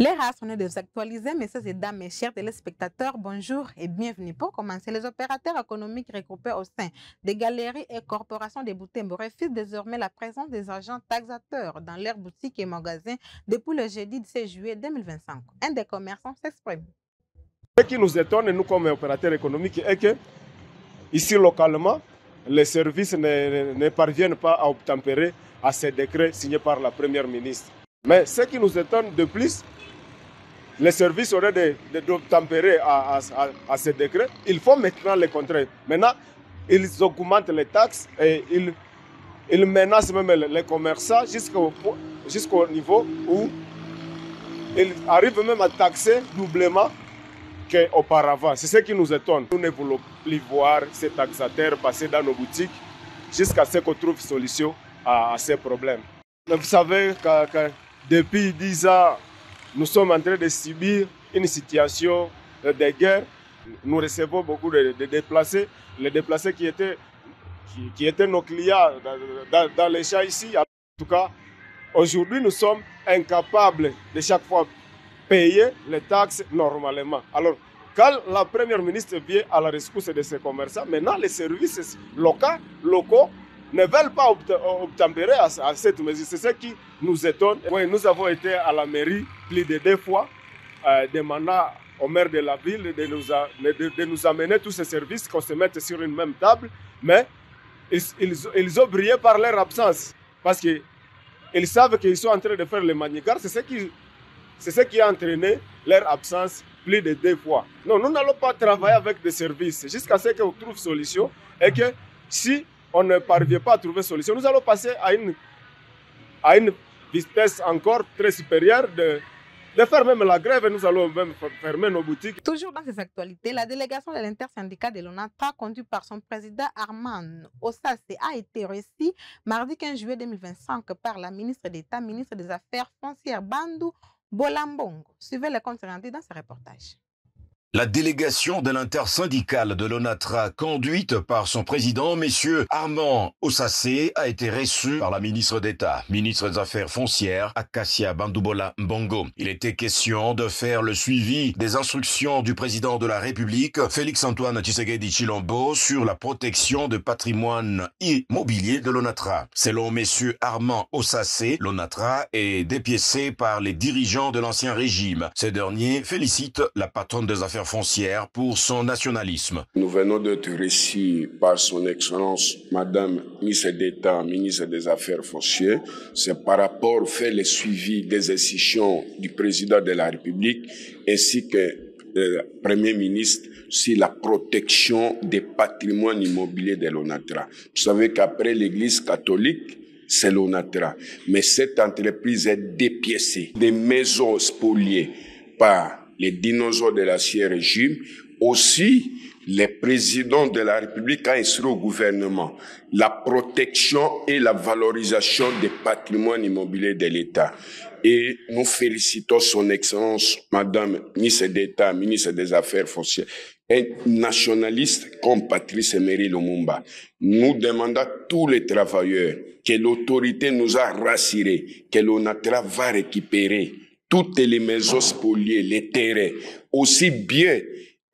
Les races sont désactualisées, messieurs et dames, mes chers téléspectateurs, bonjour et bienvenue. Pour commencer, les opérateurs économiques regroupés au sein des galeries et corporations de Butembo refusent désormais la présence des agents taxateurs dans leurs boutiques et magasins depuis le jeudi 16 juillet 2025. Un des commerçants s'exprime. Ce qui nous étonne, nous comme opérateurs économiques, est que ici localement, les services ne parviennent pas à obtempérer à ces décrets signés par la Première ministre. Mais ce qui nous étonne de plus, les services auraient d'obtempérer à ces décrets. Il faut maintenant les contrer. Maintenant, ils augmentent les taxes et ils menacent même les commerçants jusqu'au niveau où ils arrivent même à taxer doublement qu'auparavant. C'est ce qui nous étonne. Nous ne voulons plus voir ces taxateurs passer dans nos boutiques jusqu'à ce qu'on trouve solution à ces problèmes. Vous savez que depuis 10 ans, nous sommes en train de subir une situation de guerre. Nous recevons beaucoup de déplacés, les déplacés qui étaient nos clients dans les champs ici. En tout cas, aujourd'hui, nous sommes incapables de chaque fois payer les taxes normalement. Alors, quand la Première ministre vient à la rescousse de ces commerçants, maintenant les services locaux ne veulent pas obtempérer à cette mesure. C'est ce qui nous étonne. Oui, nous avons été à la mairie plus de 2 fois, demandant au maire de la ville de nous amener tous ces services, qu'on se mette sur une même table, mais ils ont brillé par leur absence, parce qu'ils savent qu'ils sont en train de faire le manigar. C'est ce qui a entraîné leur absence plus de 2 fois. Non, nous n'allons pas travailler avec des services jusqu'à ce qu'on trouve solution, et que si on ne parvient pas à trouver solution, nous allons passer à une vitesse encore très supérieure de faire même la grève, et nous allons même fermer nos boutiques. Toujours dans ces actualités, la délégation de l'intersyndicat de l'ONATRA, conduite par son président Armand Osassé, a été reçue mardi 15 juillet 2025 par la ministre d'État, ministre des Affaires foncières, Bandou Bolambongo. Suivez les comptes rendus dans ce reportage. La délégation de l'intersyndicale de l'ONATRA, conduite par son président, M. Armand Osassé, a été reçue par la ministre d'État, ministre des Affaires foncières, Acacia Bandoubola Mbongo. Il était question de faire le suivi des instructions du président de la République, Félix-Antoine Tshisekedi Tshilombo, sur la protection du patrimoine immobilier de l'ONATRA. Selon M. Armand Osassé, l'ONATRA est dépiécée par les dirigeants de l'ancien régime. Ces derniers félicitent la patronne des Affaires foncière pour son nationalisme. Nous venons d'être reçus par son Excellence Madame ministre d'État, ministre des Affaires foncières. C'est par rapport au fait le suivi des institutions du président de la République ainsi que le Premier ministre sur la protection des patrimoines immobiliers de l'ONATRA. Vous savez qu'après l'Église catholique, c'est l'ONATRA. Mais cette entreprise est dépiécée. Des maisons spoliées par les dinosaures de l'ancien régime, aussi les présidents de la République ont instruit au gouvernement la protection et la valorisation des patrimoines immobiliers de l'État. Et nous félicitons son Excellence, Madame ministre d'État, ministre des Affaires foncières, un nationaliste comme Patrice Emery Lumumba. Nous demandons à tous les travailleurs que l'autorité nous a rassurés, que l'ONATRA va récupérer toutes les maisons spoliées, les terrains, aussi bien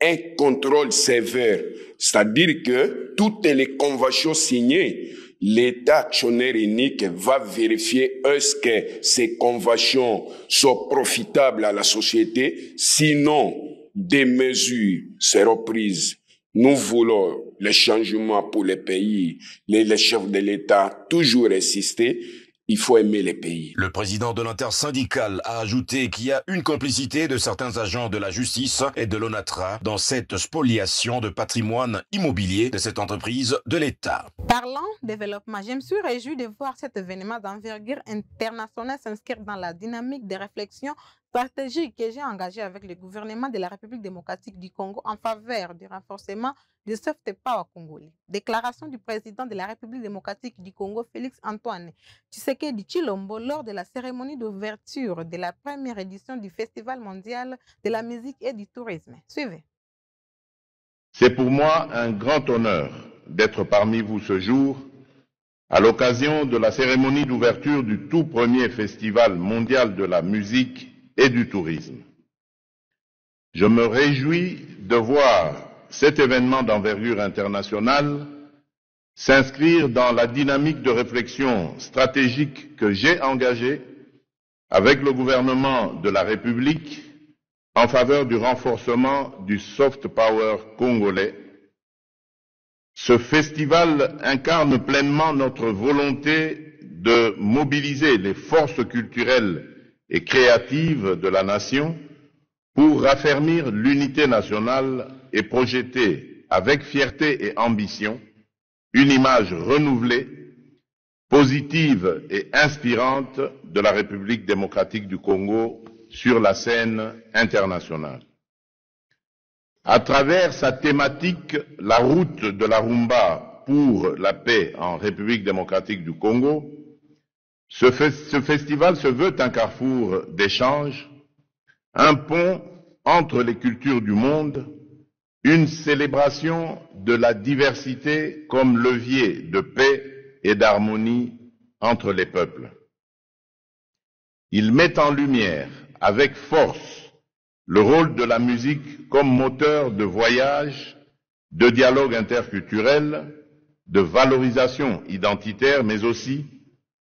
un contrôle sévère, c'est-à-dire que toutes les conventions signées, l'État actionnaire unique va vérifier est-ce que ces conventions sont profitables à la société, sinon des mesures seront prises. Nous voulons les changements pour les pays, les chefs de l'État toujours insister. Il faut aimer les pays. Le président de l'intersyndicale a ajouté qu'il y a une complicité de certains agents de la justice et de l'ONATRA dans cette spoliation de patrimoine immobilier de cette entreprise de l'État. Parlant développement, je me suis réjoui de voir cet événement d'envergure internationale s'inscrire dans la dynamique des réflexions stratégiques que j'ai engagées avec le gouvernement de la République démocratique du Congo en faveur du renforcement du soft power congolais. Déclaration du président de la République démocratique du Congo, Félix-Antoine Tshisekedi Tshilombo, lors de la cérémonie d'ouverture de la première édition du Festival mondial de la musique et du tourisme. Suivez. C'est pour moi un grand honneur d'être parmi vous ce jour à l'occasion de la cérémonie d'ouverture du tout premier Festival mondial de la musique et du tourisme. Je me réjouis de voir cet événement d'envergure internationale s'inscrire dans la dynamique de réflexion stratégique que j'ai engagée avec le gouvernement de la République en faveur du renforcement du soft power congolais. Ce festival incarne pleinement notre volonté de mobiliser les forces culturelles et créatives de la nation pour raffermir l'unité nationale et projeter avec fierté et ambition une image renouvelée, positive et inspirante de la République démocratique du Congo sur la scène internationale. À travers sa thématique « La route de la rumba pour la paix en République démocratique du Congo », ce festival se veut un carrefour d'échanges, un pont entre les cultures du monde, une célébration de la diversité comme levier de paix et d'harmonie entre les peuples. Il met en lumière avec force le rôle de la musique comme moteur de voyage, de dialogue interculturel, de valorisation identitaire, mais aussi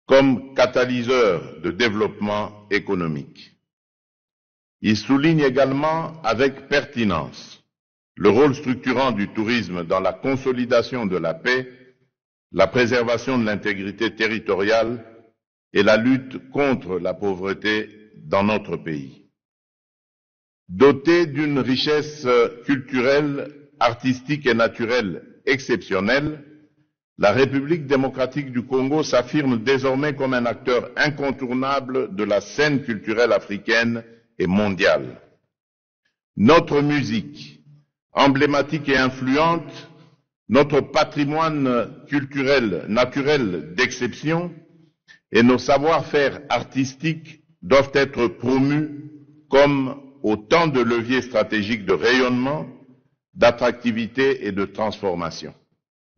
comme catalyseur de développement économique. Il souligne également avec pertinence le rôle structurant du tourisme dans la consolidation de la paix, la préservation de l'intégrité territoriale et la lutte contre la pauvreté dans notre pays. Dotée d'une richesse culturelle, artistique et naturelle exceptionnelle, la République démocratique du Congo s'affirme désormais comme un acteur incontournable de la scène culturelle africaine et mondiale. Notre musique, emblématique et influente, notre patrimoine culturel naturel d'exception et nos savoir-faire artistiques doivent être promus comme autant de leviers stratégiques de rayonnement, d'attractivité et de transformation.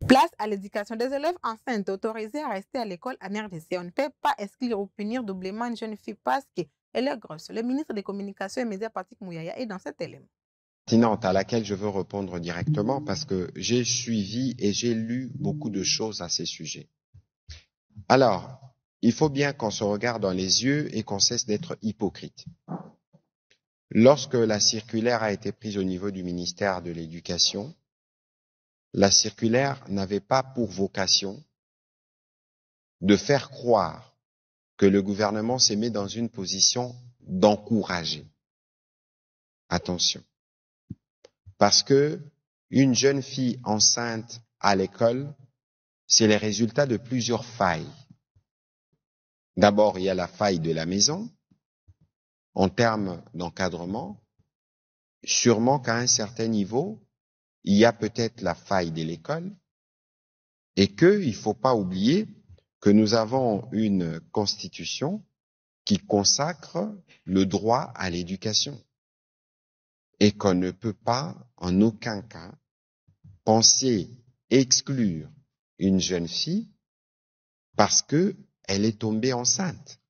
Place à l'éducation des élèves enceintes autorisées à rester à l'école en RDC. On ne peut pas exclure ou punir doublement une jeune fille parce qu'elle est grosse. Le ministre des Communications et Médias, Patrick Mouyaya, est dans cet élément. Pertinente à laquelle je veux répondre directement parce que j'ai suivi et j'ai lu beaucoup de choses à ces sujets. Alors, il faut bien qu'on se regarde dans les yeux et qu'on cesse d'être hypocrite. Lorsque la circulaire a été prise au niveau du ministère de l'Éducation, la circulaire n'avait pas pour vocation de faire croire que le gouvernement s'est mis dans une position d'encourager. Attention. Parce que une jeune fille enceinte à l'école, c'est le résultat de plusieurs failles. D'abord, il y a la faille de la maison, en termes d'encadrement. Sûrement qu'à un certain niveau, il y a peut-être la faille de l'école et qu'il ne faut pas oublier que nous avons une constitution qui consacre le droit à l'éducation et qu'on ne peut pas en aucun cas penser exclure une jeune fille parce que elle est tombée enceinte.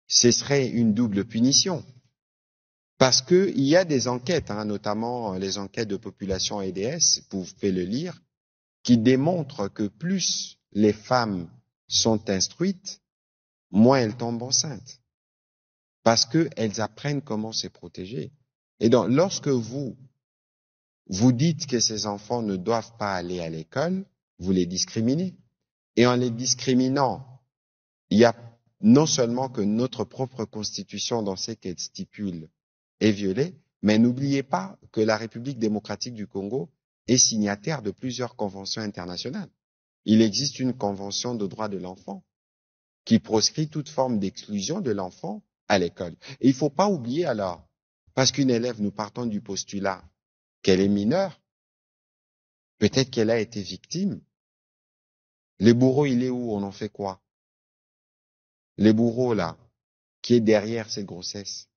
Ce serait une double punition. Parce que il y a des enquêtes, notamment les enquêtes de population EDS, vous pouvez le lire, qui démontrent que plus les femmes sont instruites, moins elles tombent enceintes. Parce qu'elles apprennent comment se protéger. Et donc, lorsque vous dites que ces enfants ne doivent pas aller à l'école, vous les discriminez. Et en les discriminant, il y a non seulement que notre propre constitution dans ce qu'elle stipule est violée, mais n'oubliez pas que la République démocratique du Congo est signataire de plusieurs conventions internationales. Il existe une convention de droits de l'enfant qui proscrit toute forme d'exclusion de l'enfant à l'école. Et il ne faut pas oublier alors, parce qu'une élève, nous partons du postulat qu'elle est mineure, peut-être qu'elle a été victime. Le bourreau, il est où? On en fait quoi? Le bourreau, là, qui est derrière cette grossesse.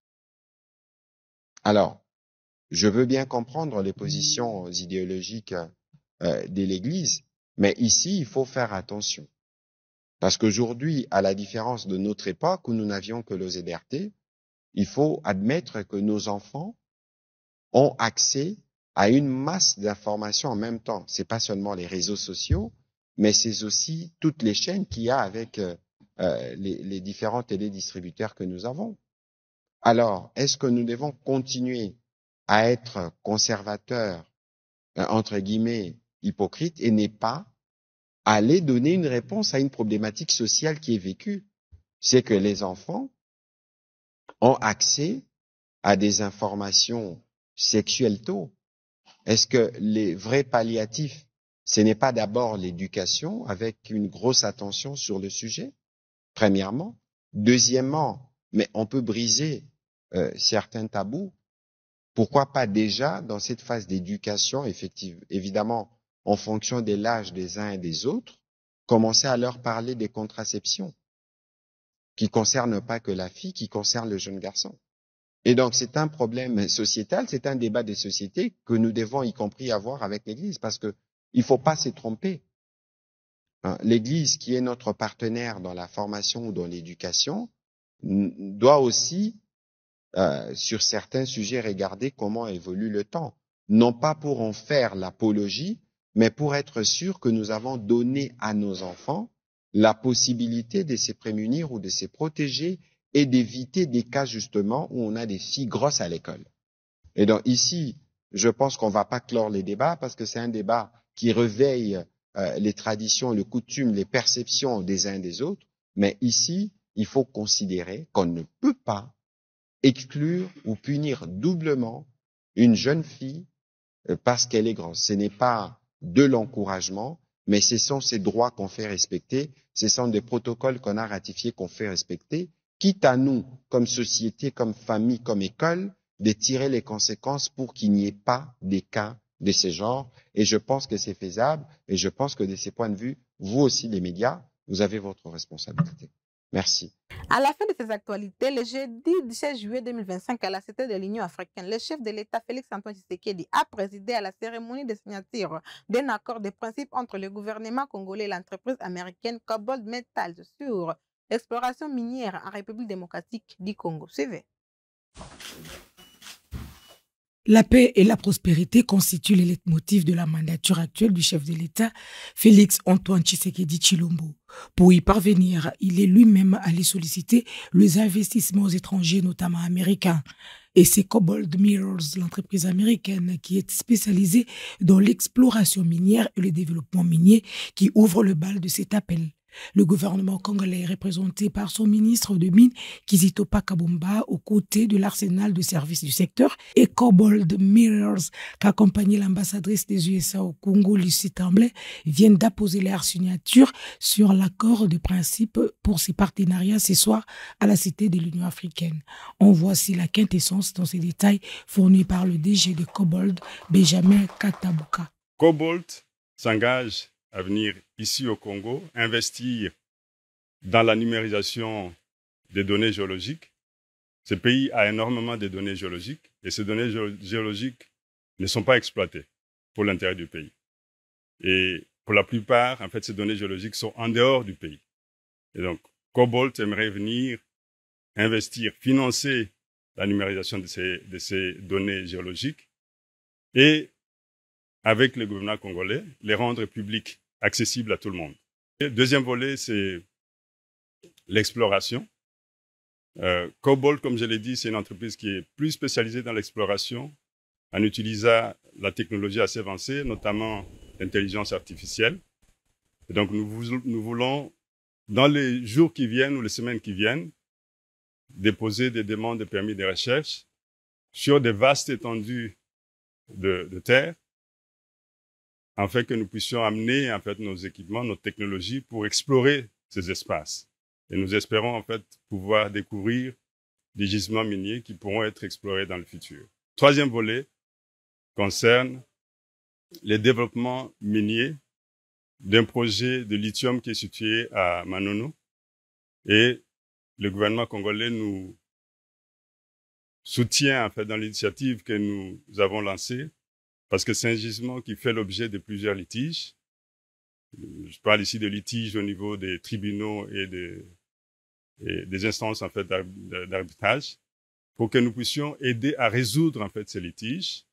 Alors, je veux bien comprendre les positions idéologiques de l'Église, mais ici, il faut faire attention. Parce qu'aujourd'hui, à la différence de notre époque où nous n'avions que l'OZRT, il faut admettre que nos enfants ont accès à une masse d'informations en même temps. C'est pas seulement les réseaux sociaux, mais c'est aussi toutes les chaînes qu'il y a avec les différents télédistributeurs que nous avons. Alors, est-ce que nous devons continuer à être conservateurs, entre guillemets, hypocrites, et n'est pas aller donner une réponse à une problématique sociale qui est vécue? C'est que les enfants ont accès à des informations sexuelles tôt. Est-ce que les vrais palliatifs, ce n'est pas d'abord l'éducation avec une grosse attention sur le sujet, premièrement. Deuxièmement, mais on peut briser certains tabous. Pourquoi pas déjà dans cette phase d'éducation, évidemment, en fonction de l'âge des uns et des autres, commencer à leur parler des contraceptions qui concernent pas que la fille, qui concernent le jeune garçon. Et donc, c'est un problème sociétal, c'est un débat des sociétés que nous devons y compris avoir avec l'Église, parce que il faut pas se tromper. L'Église, qui est notre partenaire dans la formation ou dans l'éducation, doit aussi, sur certains sujets, regarder comment évolue le temps. Non pas pour en faire l'apologie, mais pour être sûr que nous avons donné à nos enfants la possibilité de se prémunir ou de se protéger et d'éviter des cas justement où on a des filles grosses à l'école. Et donc ici, je pense qu'on va pas clore les débats parce que c'est un débat qui réveille les traditions, les coutumes, les perceptions des uns des autres. Mais ici, il faut considérer qu'on ne peut pas exclure ou punir doublement une jeune fille parce qu'elle est grosse. Ce n'est pas de l'encouragement, mais ce sont ces droits qu'on fait respecter, ce sont des protocoles qu'on a ratifiés qu'on fait respecter, quitte à nous, comme société, comme famille, comme école, de tirer les conséquences pour qu'il n'y ait pas des cas de ce genre. Et je pense que c'est faisable, et je pense que de ce point de vue, vous aussi, les médias, vous avez votre responsabilité. Merci. À la fin de ces actualités, le jeudi 17 juillet 2025, à la Cité de l'Union africaine, le chef de l'État Félix-Antoine Tshisekedi a présidé à la cérémonie de signature d'un accord de principe entre le gouvernement congolais et l'entreprise américaine Cobalt Metals sur l'exploration minière en République démocratique du Congo. Suivez. La paix et la prospérité constituent les leitmotifs de la mandature actuelle du chef de l'État, Félix-Antoine Tshisekedi Tshilombo. Pour y parvenir, il est lui-même allé solliciter les investissements étrangers, notamment américains. Et c'est Cobalt Mirrors, l'entreprise américaine qui est spécialisée dans l'exploration minière et le développement minier, qui ouvre le bal de cet appel. Le gouvernement congolais est représenté par son ministre de Mines, Kizito Pakabomba, aux côtés de l'arsenal de services du secteur, et Cobalt Mirrors, qu'accompagnait l'ambassadrice des USA au Congo, Lucie Tremblay, viennent d'apposer leur signature sur l'accord de principe pour ces partenariats ce soir à la Cité de l'Union africaine. On voit ici la quintessence dans ces détails fournis par le DG de Cobalt, Benjamin Katabuka. Cobalt s'engage à venir ici au Congo, investir dans la numérisation des données géologiques. Ce pays a énormément de données géologiques et ces données géologiques ne sont pas exploitées pour l'intérêt du pays. Et pour la plupart, en fait, ces données géologiques sont en dehors du pays. Et donc, Cobalt aimerait venir investir, financer la numérisation de ces données géologiques et, avec le gouvernement congolais, les rendre publiques, accessibles à tout le monde. Le deuxième volet, c'est l'exploration. Cobalt, comme je l'ai dit, c'est une entreprise qui est plus spécialisée dans l'exploration en utilisant la technologie assez avancée, notamment l'intelligence artificielle. Et donc, nous voulons, dans les jours qui viennent ou les semaines qui viennent, déposer des demandes de permis de recherche sur des vastes étendues de terre, afin que nous puissions amener en fait nos équipements, notre technologie pour explorer ces espaces. Et nous espérons en fait pouvoir découvrir des gisements miniers qui pourront être explorés dans le futur. Troisième volet concerne les développements miniers d'un projet de lithium qui est situé à Manono. Et le gouvernement congolais nous soutient en fait dans l'initiative que nous avons lancée, parce que c'est un gisement qui fait l'objet de plusieurs litiges. Je parle ici de litiges au niveau des tribunaux et des instances en fait d'arbitrage. pour que nous puissions aider à résoudre en fait ces litiges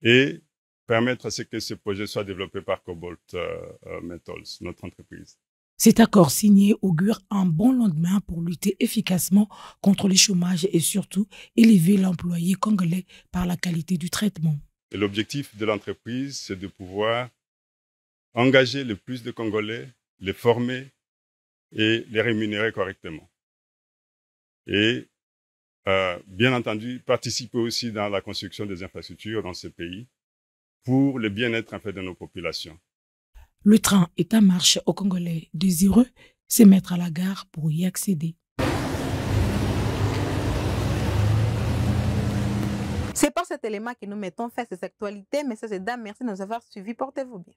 et permettre à ce que ce projet soit développé par Cobalt Metals, notre entreprise. Cet accord signé augure un bon lendemain pour lutter efficacement contre le chômage et surtout élever l'employé congolais par la qualité du traitement. Et l'objectif de l'entreprise, c'est de pouvoir engager le plus de Congolais, les former et les rémunérer correctement. Et bien entendu, participer aussi dans la construction des infrastructures dans ce pays pour le bien-être en fait de nos populations. Le train est en marche aux Congolais désireux se mettre à la gare pour y accéder. C'est par cet élément que nous mettons fin à ces actualités. Messieurs et dames, merci de nous avoir suivis. Portez-vous bien.